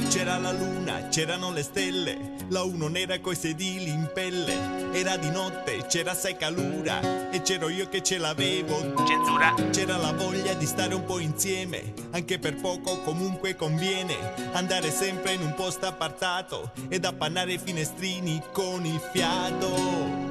C'era la luna, c'erano le stelle, la uno nera coi sedili in pelle. Era di notte, c'era assai calura e c'ero io che ce l'avevo. Censura. C'era la voglia di stare un po' insieme, anche per poco comunque conviene andare sempre in un posto appartato ed appannare i finestrini con il fiato.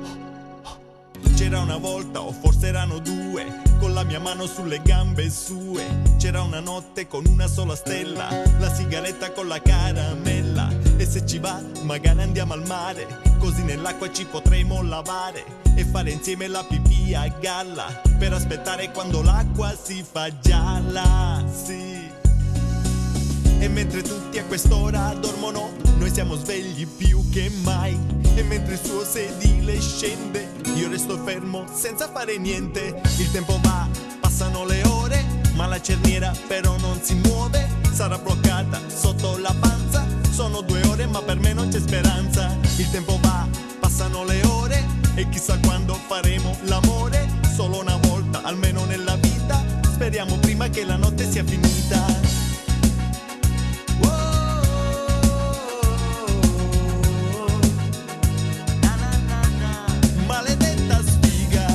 C'era una volta, o forse erano due, con la mia mano sulle gambe sue. C'era una notte con una sola stella, la sigaretta con la caramella. E se ci va, magari andiamo al mare, così nell'acqua ci potremo lavare e fare insieme la pipì a galla, per aspettare quando l'acqua si fa gialla, sì. E mentre tutti a quest'ora dormono, noi siamo svegli più che mai. E mentre il suo sedile scende, io resto fermo senza fare niente. Il tempo va, passano le ore, ma la cerniera però non si muove. Sarà bloccata sotto la panza. Sono 2 ore ma per me non c'è speranza. Il tempo va, passano le ore, e chissà quando faremo l'amore. Solo una volta, almeno nella vita. Speriamo prima che la notte sia finita. Maledetta sfiga.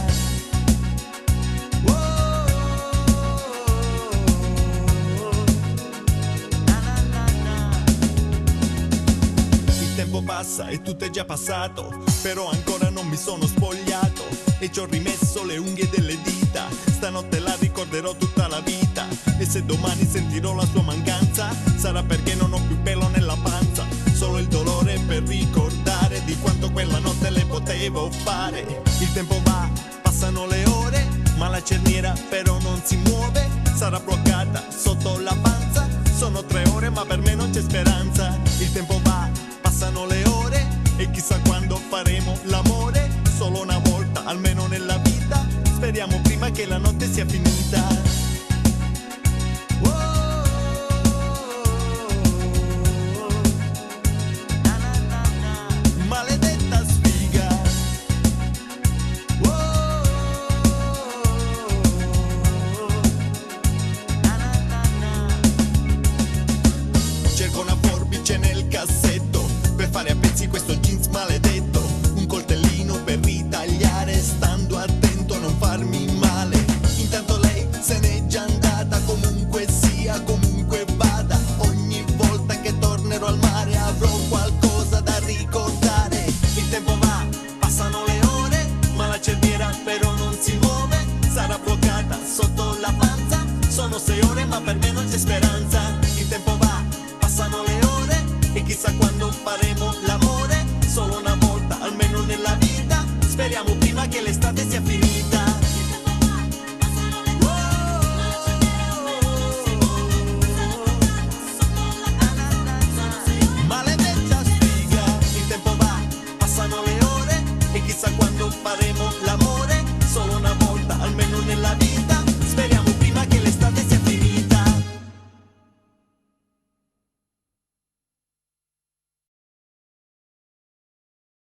Il tempo passa e tutto è già passato, però ancora non mi sono spogliato e ci ho rimesso le unghie delle dita. Stanotte la ricorderò tutta la vita, e se domani sentirò la sua mancanza, sarà perché non ho più pelo nella panza. Solo il dolore per ricordare di quanto quella notte le potevo fare. Il tempo va, passano le ore, ma la cerniera però non si muove. Sarà bloccata sotto la panza. Sono 3 ore ma per me non c'è speranza. Il tempo va, passano le ore, e chissà quando faremo l'amore. Solo una volta, almeno nella vita. Speriamo prima che la notte sia finita. Maledetta sfiga. Cerco una forbice nel cassetto per fare a pezzi questo jeans maledetto. Un coltellino per ritagliare, stando attento a non farmi male. Intanto lei se n'è già andata, comunque sia, comunque vada. Ogni volta che tornerò al mare avrò qualcosa da ricordare. Il tempo va, passano le ore, ma la cerniera però non si muove. Sarà bloccata sotto la panza. Sono 6 ore ma per me non c'è speranza. Il tempo va, passano le ore, e chissà quando faremo